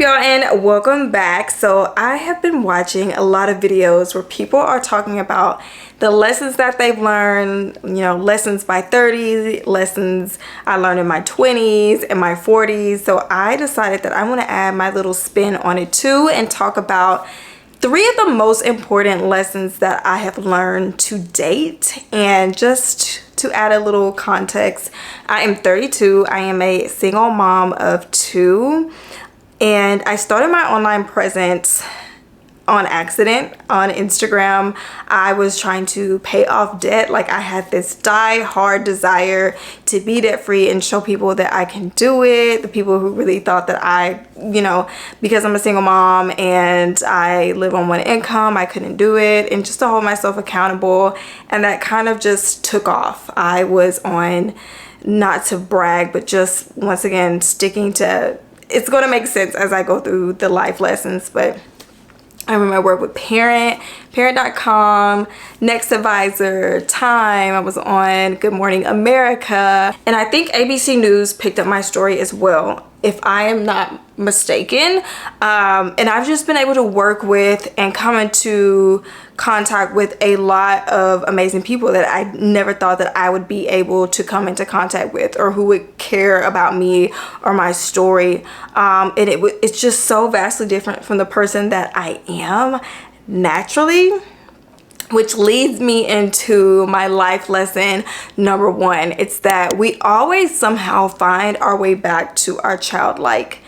y'all, and welcome back. So I have been watching a lot of videos where people are talking about the lessons that they've learned, you know, lessons by 30, lessons I learned in my 20s and my 40s. So I decided that I want to add my little spin on it too and talk about 3 of the most important lessons that I have learned to date. And just to add a little context, I am 32. I am a single mom of 2. And I started my online presence on accident on Instagram. I was trying to pay off debt. Like, I had this die-hard desire to be debt free and show people that I can do it. The people who really thought that I, you know, because I'm a single mom and I live on one income, I couldn't do it, and just to hold myself accountable. And that kind of just took off. I was on, not to brag, but just once again sticking to, it's going to make sense as I go through the life lessons, but I remember I worked with Parent.com, Next Advisor, Time. I was on Good Morning America. And I think ABC News picked up my story as well, if I am not mistaken. And I've just been able to work with and come into contact with a lot of amazing people that I never thought that I would be able to come into contact with, or who would care about me or my story. And it's just so vastly different from the person that I am naturally, which leads me into my life lesson number 1. It's that we always somehow find our way back to our childlike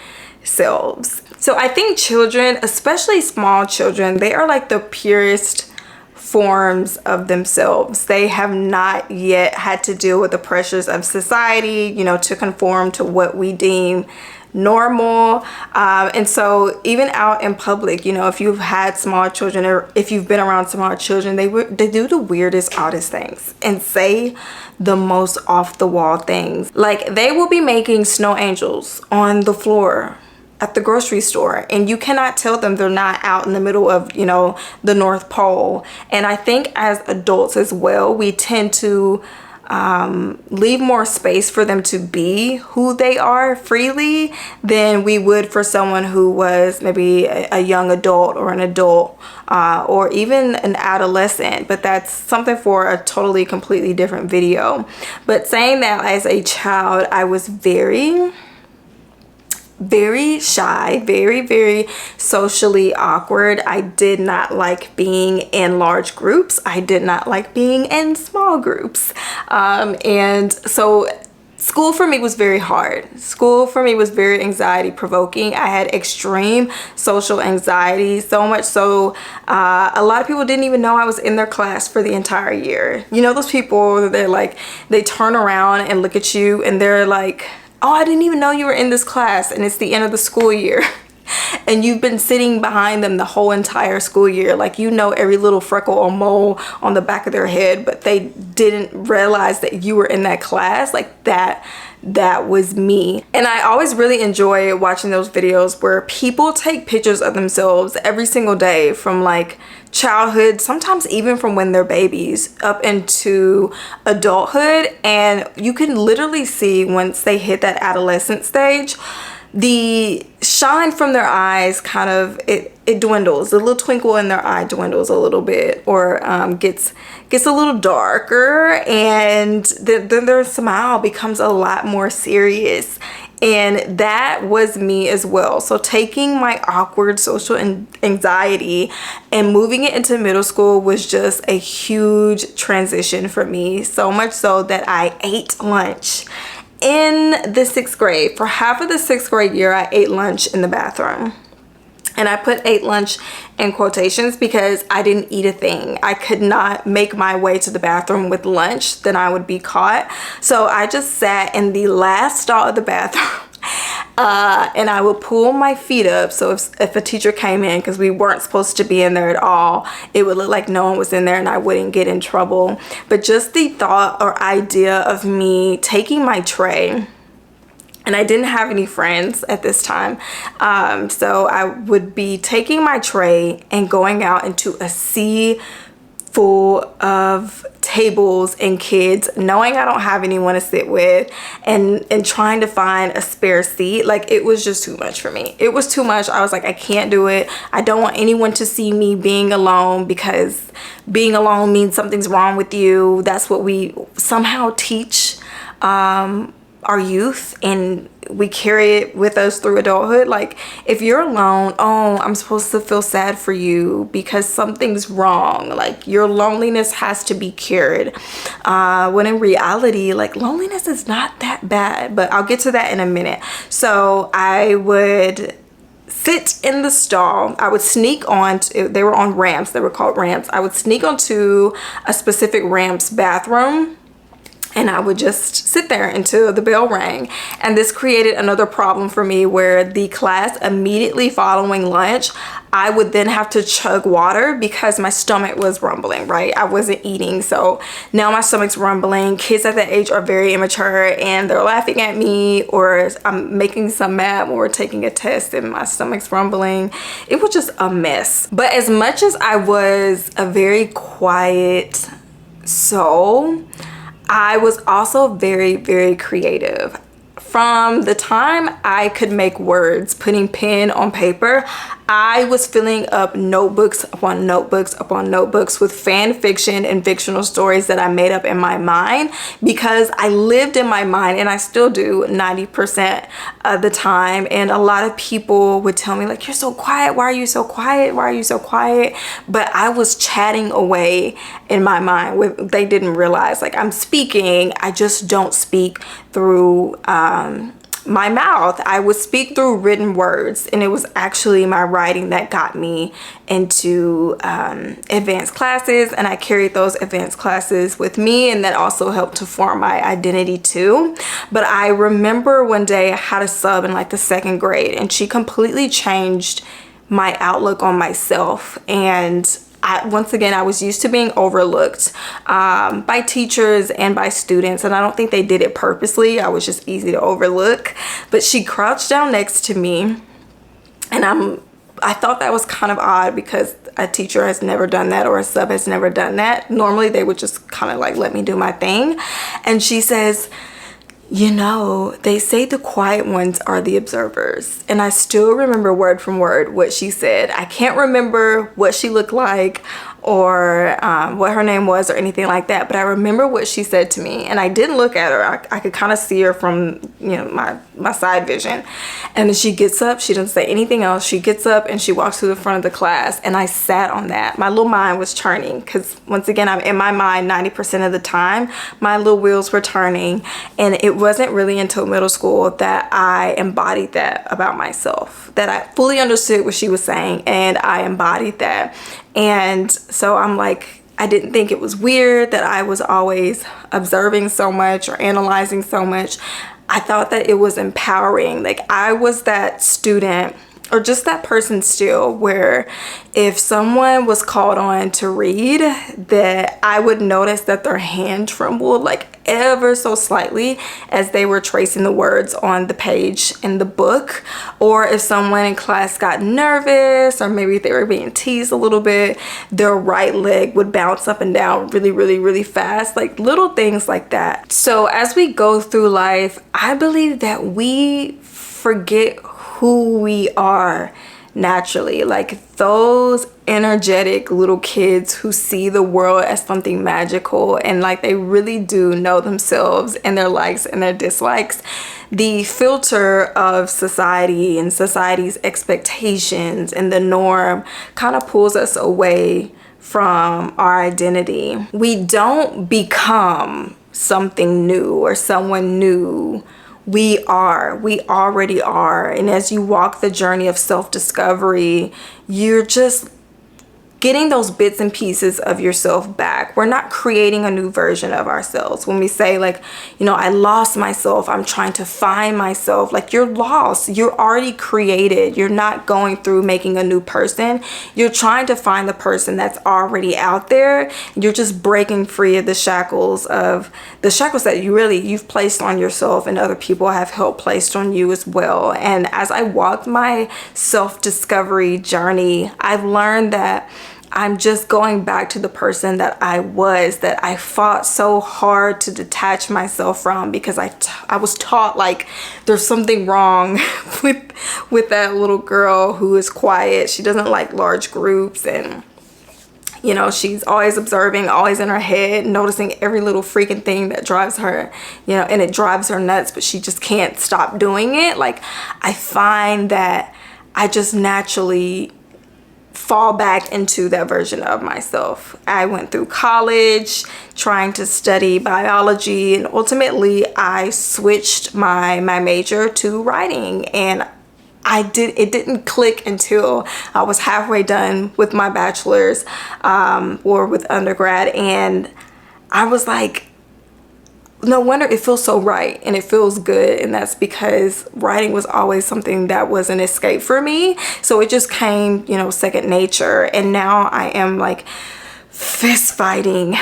selves. So I think children, especially small children, they are like the purest forms of themselves. They have not yet had to deal with the pressures of society, you know, to conform to what we deem normal. And so even out in public, you know, if you've had small children, or if you've been around small children, they do the weirdest, oddest things and say the most off the wall things. Like, they will be making snow angels on the floor at the grocery store, and you cannot tell them they're not out in the middle of, you know, the North Pole. And I think as adults as well, we tend to leave more space for them to be who they are freely than we would for someone who was maybe a young adult or an adult, or even an adolescent. But that's something for a totally completely different video. But saying that, as a child, I was very shy, very socially awkward. I did not like being in large groups. I did not like being in small groups. And so school for me was very hard. School for me was very anxiety provoking. I had extreme social anxiety, so much so a lot of people didn't even know I was in their class for the entire year. You know, those people, they're like, they turn around and look at you and they're like, oh, I didn't even know you were in this class, and it's the end of the school year. And you've been sitting behind them the whole entire school year. Like, you know every little freckle or mole on the back of their head, but they didn't realize that you were in that class. Like, that was me. And I always really enjoy watching those videos where people take pictures of themselves every single day, from like childhood, sometimes even from when they're babies, up into adulthood. And you can literally see, once they hit that adolescent stage, the shine from their eyes kind of, it dwindles. The little twinkle in their eye dwindles a little bit, or gets a little darker, and then their smile becomes a lot more serious. And that was me as well. So taking my awkward social anxiety and moving it into middle school was just a huge transition for me. So much so that I ate lunch in the 6th grade. For half of the 6th grade year, I ate lunch in the bathroom. And I put ate lunch in quotations because I didn't eat a thing. I could not make my way to the bathroom with lunch, then I would be caught. So I just sat in the last stall of the bathroom. And I would pull my feet up, so if a teacher came in, because we weren't supposed to be in there at all, it would look like no one was in there and I wouldn't get in trouble. But just the thought or idea of me taking my tray, and I didn't have any friends at this time, so I would be taking my tray and going out into a sea full of tables and kids, knowing I don't have anyone to sit with, and trying to find a spare seat. Like, it was just too much for me. It was too much. I was like, I can't do it. I don't want anyone to see me being alone, because being alone means something's wrong with you. That's what we somehow teach our youth, and we carry it with us through adulthood. Like, if you're alone, oh, I'm supposed to feel sad for you because something's wrong. Like, your loneliness has to be cured. When in reality, like, loneliness is not that bad, but I'll get to that in a minute. So I would sit in the stall. I would sneak on, they were on ramps, they were called ramps. I would sneak onto a specific ramp's bathroom, and I would just sit there until the bell rang. And this created another problem for me, where the class immediately following lunch, I would then have to chug water because my stomach was rumbling, right? I wasn't eating. So now my stomach's rumbling. Kids at that age are very immature, and they're laughing at me, or I'm making some math or taking a test and my stomach's rumbling. It was just a mess. But as much as I was a very quiet soul, I was also very, very creative. From the time I could make words, putting pen on paper, I was filling up notebooks upon notebooks upon notebooks with fan fiction and fictional stories that I made up in my mind, because I lived in my mind, and I still do 90% of the time. And a lot of people would tell me, like, you're so quiet. Why are you so quiet? Why are you so quiet? But I was chatting away in my mind. They didn't realize, like, I'm speaking. I just don't speak through my mouth. I would speak through written words, and it was actually my writing that got me into advanced classes, and I carried those advanced classes with me, and that also helped to form my identity too. But I remember one day I had a sub in like the 2nd grade, and she completely changed my outlook on myself. And once again, I was used to being overlooked by teachers and by students, and I don't think they did it purposely. I was just easy to overlook. But she crouched down next to me, and I thought that was kind of odd, because a teacher has never done that, or a sub has never done that. Normally they would just kind of like let me do my thing. And she says, you know, they say the quiet ones are the observers. And I still remember word from word what she said. I can't remember what she looked like, or what her name was, or anything like that, but I remember what she said to me. And I didn't look at her. I could kind of see her from, you know, my side vision. And then she gets up, she doesn't say anything else. She gets up and she walks to the front of the class, and I sat on that. My little mind was turning, because once again, I'm in my mind 90% of the time. My little wheels were turning, and it wasn't really until middle school that I embodied that about myself, that I fully understood what she was saying, and I embodied that. And so I'm like, I didn't think it was weird that I was always observing so much or analyzing so much. I thought that it was empowering. Like, I was that student, or just that person still, where if someone was called on to read, that I would notice that their hand trembled like ever so slightly as they were tracing the words on the page in the book. Or if someone in class got nervous, or maybe they were being teased a little bit, their right leg would bounce up and down really, really, really fast. Like, little things like that. So as we go through life, I believe that we forget who we are naturally. Like, those energetic little kids who see the world as something magical, and like they really do know themselves and their likes and their dislikes. The filter of society and society's expectations and the norm kind of pulls us away from our identity. We don't become something new or someone new. We already are. And as you walk the journey of self-discovery, you're just getting those bits and pieces of yourself back. We're not creating a new version of ourselves. When we say, like, you know, I lost myself, I'm trying to find myself, like, you're lost. You're already created. You're not going through making a new person. You're trying to find the person that's already out there. You're just breaking free of the shackles that you've placed on yourself, and other people have helped placed on you as well. And as I walked my self-discovery journey, I've learned that I'm just going back to the person that I was, that I fought so hard to detach myself from, because I was taught like there's something wrong with that little girl who is quiet. She doesn't like large groups, and you know, she's always observing, always in her head, noticing every little freaking thing that drives her, you know, and it drives her nuts, but she just can't stop doing it. Like, I find that I just naturally fall back into that version of myself. I went through college trying to study biology, and ultimately I switched my major to writing, and it didn't click until I was halfway done with my bachelor's or with undergrad, and I was like, no wonder it feels so right and it feels good. And that's because writing was always something that was an escape for me. So it just came, you know, second nature. And now I am like fist fighting,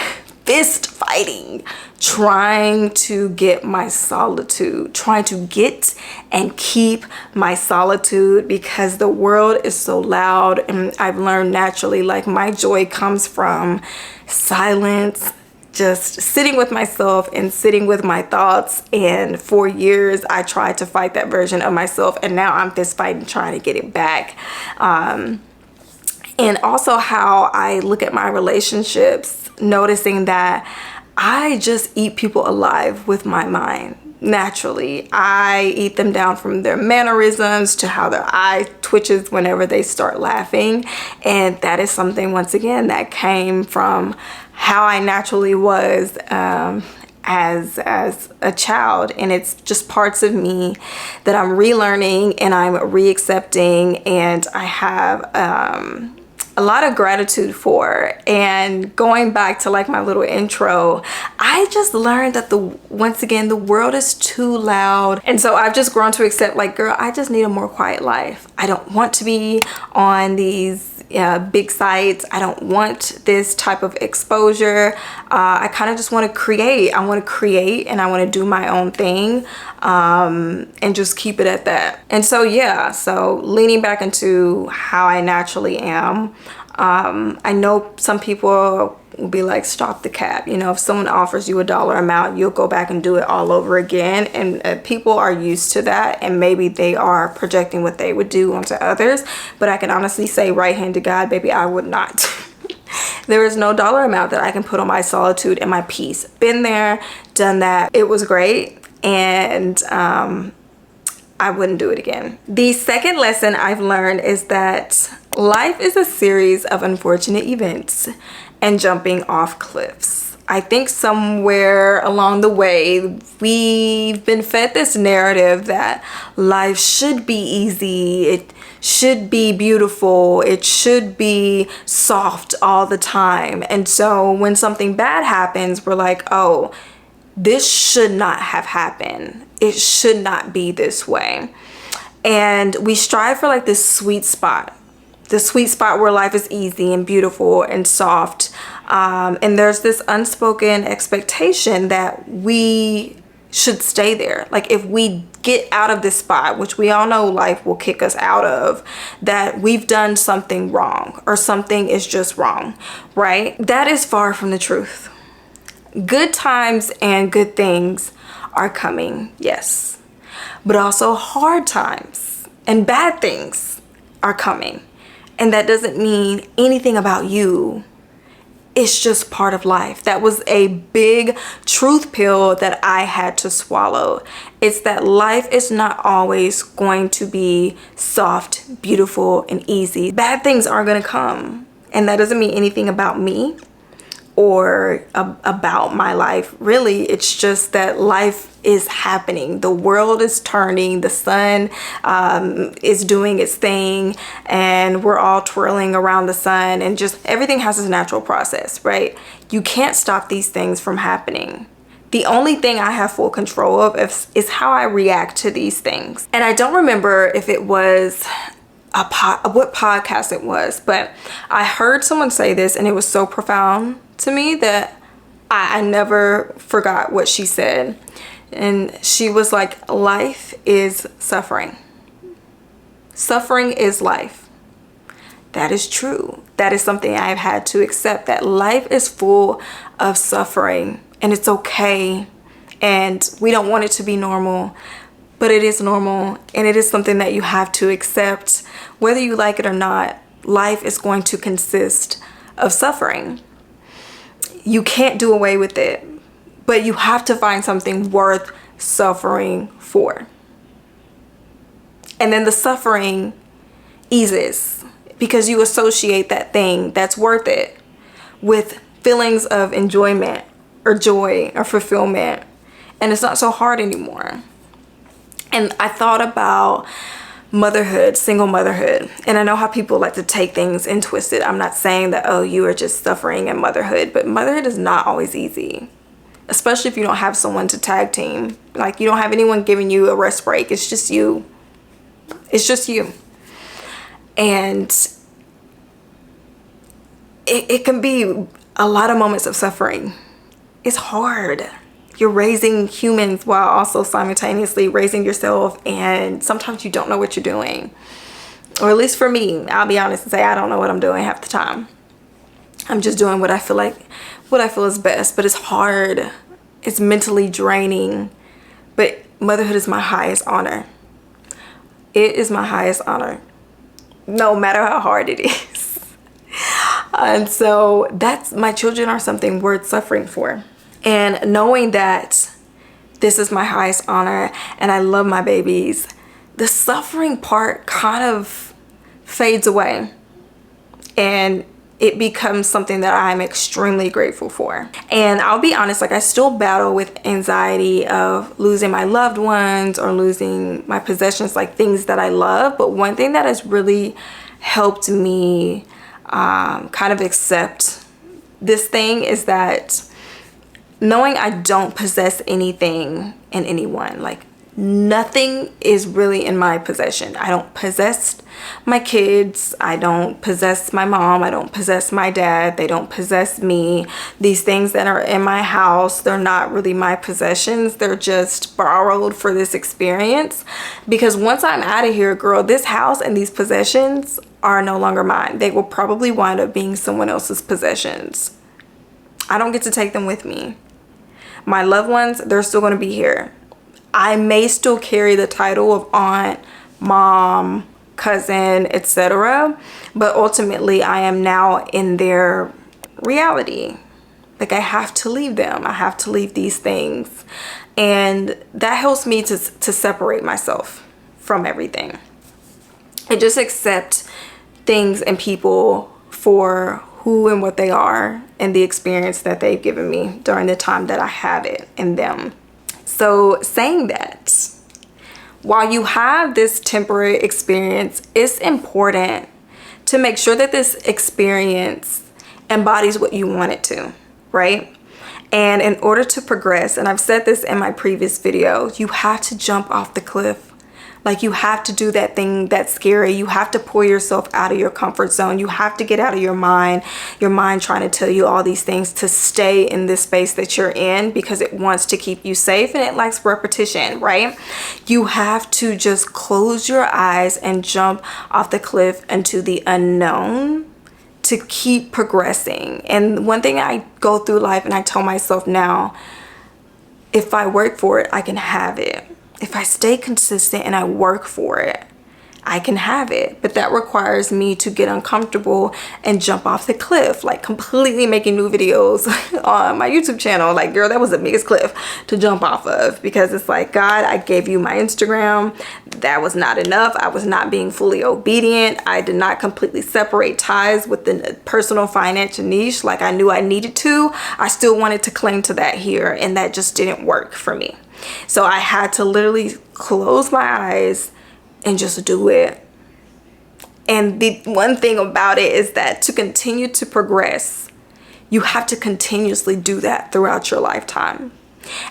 trying to get my solitude, trying to get and keep my solitude, because the world is so loud. And I've learned naturally, like, my joy comes from silence, just sitting with myself and sitting with my thoughts. And for years I tried to fight that version of myself, and now I'm fist fighting trying to get it back. And also how I look at my relationships, noticing that I just eat people alive with my mind. Naturally, I eat them down from their mannerisms to how their eye twitches whenever they start laughing. And that is something, once again, that came from how I naturally was as a child. And it's just parts of me that I'm relearning and I'm reaccepting, and I have a lot of gratitude for. And going back to like my little intro, I just learned that once again, the world is too loud. And so I've just grown to accept, like, girl, I just need a more quiet life. I don't want to be on these big sites. I don't want this type of exposure. I kind of just want to create. I want to create and I want to do my own thing, and just keep it at that. And so, yeah, so leaning back into how I naturally am. I know some people will be like, stop the cap. You know, if someone offers you a dollar amount, you'll go back and do it all over again. And people are used to that, and maybe they are projecting what they would do onto others. But I can honestly say, right hand to God, baby, I would not. There is no dollar amount that I can put on my solitude and my peace. Been there, done that. It was great. And I wouldn't do it again. The second lesson I've learned is that life is a series of unfortunate events and jumping off cliffs. I think somewhere along the way, we've been fed this narrative that life should be easy, it should be beautiful, it should be soft all the time. And so when something bad happens, we're like, oh, this should not have happened. It should not be this way. And we strive for like this sweet spot. The sweet spot where life is easy and beautiful and soft. And there's this unspoken expectation that we should stay there. Like, if we get out of this spot, which we all know life will kick us out of, that we've done something wrong or something is just wrong, right? That is far from the truth. Good times and good things are coming, yes. But also hard times and bad things are coming. And that doesn't mean anything about you. It's just part of life. That was a big truth pill that I had to swallow. It's that life is not always going to be soft, beautiful, and easy. Bad things are going to come. And that doesn't mean anything about me or about my life. Really, it's just that life is happening. The world is turning. The sun is doing its thing, and we're all twirling around the sun, and just everything has its natural process, right? You can't stop these things from happening. The only thing I have full control of is how I react to these things. And I don't remember if it was what podcast it was, but I heard someone say this, and it was so profound to me that I never forgot what she said. And she was like, life is suffering. Suffering is life. That is true. That is something I've had to accept, that life is full of suffering and it's okay. And we don't want it to be normal, but it is normal, and it is something that you have to accept. Whether you like it or not, life is going to consist of suffering. You can't do away with it, but you have to find something worth suffering for. And then the suffering eases because you associate that thing that's worth it with feelings of enjoyment or joy or fulfillment. And it's not so hard anymore. And I thought about motherhood, single motherhood. And I know how people like to take things and twist it. I'm not saying that, oh, you are just suffering in motherhood, but motherhood is not always easy, especially if you don't have someone to tag team. Like, you don't have anyone giving you a rest break. It's just you. It's just you. And it can be a lot of moments of suffering. It's hard. You're raising humans while also simultaneously raising yourself, and sometimes you don't know what you're doing. Or at least for me, I'll be honest and say I don't know what I'm doing half the time. I'm just doing what I feel is best, but it's hard. It's mentally draining. But motherhood is my highest honor. It is my highest honor, no matter how hard it is. And so my children are something worth suffering for. And knowing that this is my highest honor and I love my babies, the suffering part kind of fades away and it becomes something that I'm extremely grateful for. And I'll be honest, like, I still battle with anxiety of losing my loved ones or losing my possessions, like things that I love. But one thing that has really helped me kind of accept this thing is that knowing I don't possess anything in anyone, like nothing is really in my possession. I don't possess my kids. I don't possess my mom. I don't possess my dad. They don't possess me. These things that are in my house, they're not really my possessions. They're just borrowed for this experience. Because once I'm out of here, girl, this house and these possessions are no longer mine. They will probably wind up being someone else's possessions. I don't get to take them with me. My loved ones, they're still going to be here. I may still carry the title of aunt, mom, cousin, etc. But ultimately, I am now in their reality. Like, I have to leave them. I have to leave these things. And that helps me to separate myself from everything. And just accept things and people for who and what they are and the experience that they've given me during the time that I have it in them. So saying that, while you have this temporary experience, it's important to make sure that this experience embodies what you want it to, right? And in order to progress, and I've said this in my previous video, you have to jump off the cliff. Like, you have to do that thing that's scary. You have to pull yourself out of your comfort zone. You have to get out of your mind trying to tell you all these things to stay in this space that you're in because it wants to keep you safe and it likes repetition, right? You have to just close your eyes and jump off the cliff into the unknown to keep progressing. And one thing I go through life and I tell myself now, if I work for it, I can have it. If I stay consistent and I work for it, I can have it. But that requires me to get uncomfortable and jump off the cliff, like completely making new videos on my YouTube channel. Like, girl, that was the biggest cliff to jump off of, because it's like, God, I gave you my Instagram. That was not enough. I was not being fully obedient. I did not completely separate ties with the personal financial niche like I knew I needed to. I still wanted to cling to that here, and that just didn't work for me. So I had to literally close my eyes and just do it. And the one thing about it is that to continue to progress, you have to continuously do that throughout your lifetime.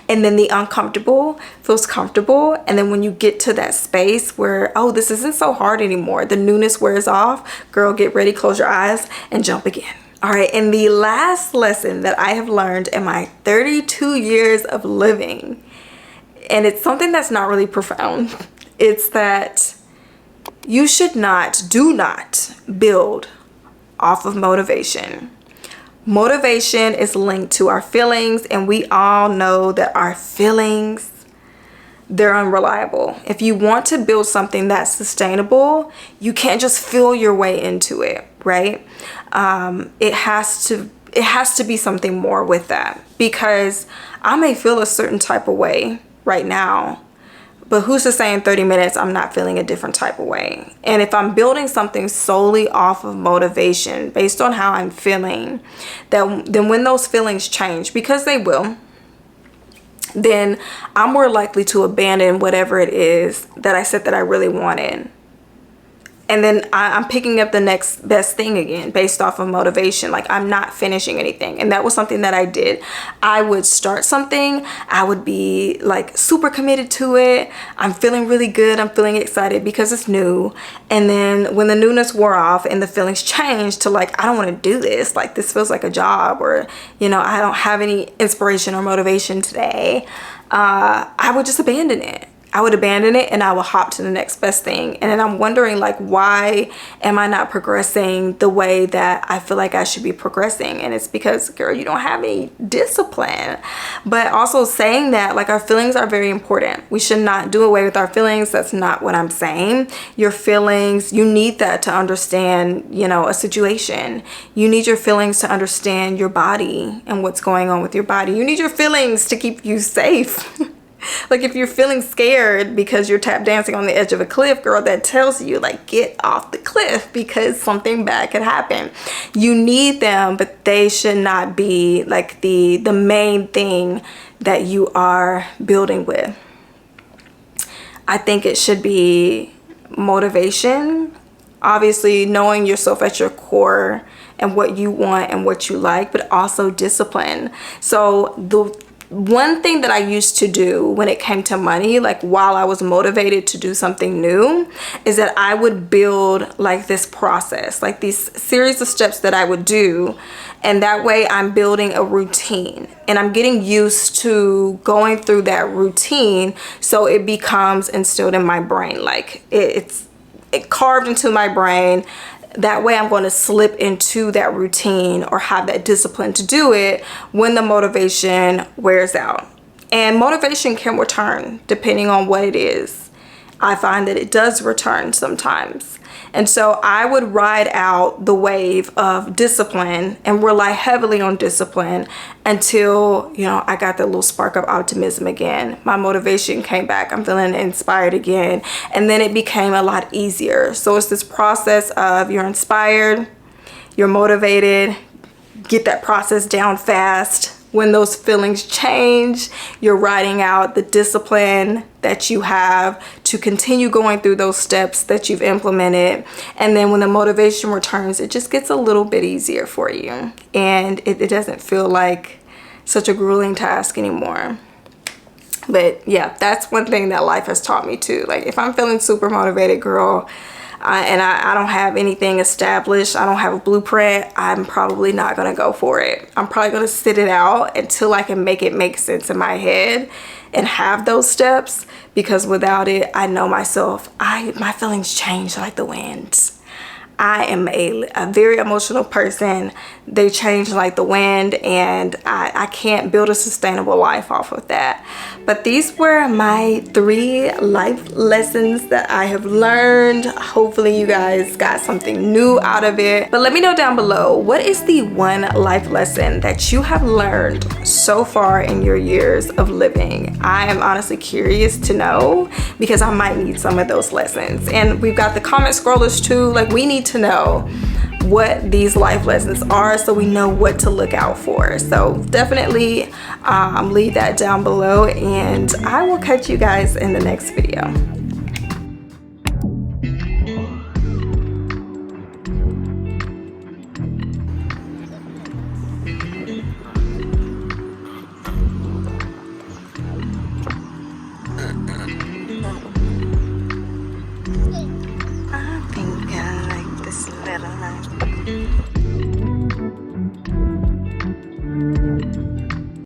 And then the uncomfortable feels comfortable. And then when you get to that space where, oh, this isn't so hard anymore, the newness wears off, girl, get ready, close your eyes and jump again. All right, and the last lesson that I have learned in my 32 years of living, and it's something that's not really profound, it's that you do not build off of motivation. Motivation is linked to our feelings, and we all know that our feelings, they're unreliable. If you want to build something that's sustainable, you can't just feel your way into it, right? It has to be something more with that, because I may feel a certain type of way right now, but who's to say in 30 minutes I'm not feeling a different type of way? And if I'm building something solely off of motivation based on how I'm feeling, then when those feelings change, because they will, then I'm more likely to abandon whatever it is that I said that I really wanted. And then I'm picking up the next best thing again based off of motivation. Like, I'm not finishing anything. And that was something that I did. I would start something. I would be like super committed to it. I'm feeling really good. I'm feeling excited because it's new. And then when the newness wore off and the feelings changed to like, I don't want to do this. Like, this feels like a job, or, you know, I don't have any inspiration or motivation today. I would just abandon it. I would abandon it and I will hop to the next best thing. And then I'm wondering, like, why am I not progressing the way that I feel like I should be progressing? And it's because, girl, you don't have any discipline. But also saying that, like, our feelings are very important. We should not do away with our feelings. That's not what I'm saying. Your feelings, you need that to understand, you know, a situation. You need your feelings to understand your body and what's going on with your body. You need your feelings to keep you safe. Like, if you're feeling scared because you're tap dancing on the edge of a cliff, girl, that tells you, like, get off the cliff because something bad could happen. You need them, but they should not be like the main thing that you are building with. I think it should be motivation, obviously knowing yourself at your core and what you want and what you like, but also discipline. So the one thing that I used to do when it came to money, like while I was motivated to do something new, is that I would build like this process, like these series of steps that I would do. And that way I'm building a routine and I'm getting used to going through that routine. So it becomes instilled in my brain, like it's carved into my brain. That way I'm going to slip into that routine or have that discipline to do it when the motivation wears out. And motivation can return depending on what it is. I find that it does return sometimes. And so I would ride out the wave of discipline and rely heavily on discipline until, you know, I got that little spark of optimism again. My motivation came back. I'm feeling inspired again. And then it became a lot easier. So it's this process of you're inspired, you're motivated, get that process down fast. When those feelings change, you're writing out the discipline that you have to continue going through those steps that you've implemented. And then when the motivation returns, it just gets a little bit easier for you. And it doesn't feel like such a grueling task anymore. But yeah, that's one thing that life has taught me too. Like, if I'm feeling super motivated, girl, and I don't have anything established, I don't have a blueprint, I'm probably not going to go for it. I'm probably going to sit it out until I can make it make sense in my head and have those steps, because without it, I know myself, my feelings change like the wind. I am a very emotional person. They change like the wind, and I can't build a sustainable life off of that. But these were my 3 life lessons that I have learned. Hopefully you guys got something new out of it. But let me know down below, what is the one life lesson that you have learned so far in your years of living? I am honestly curious to know, because I might need some of those lessons. And we've got the comment scrollers too. Like, we need to know what these life lessons are so we know what to look out for. So definitely leave that down below, and I will catch you guys in the next video. I think I like this little life.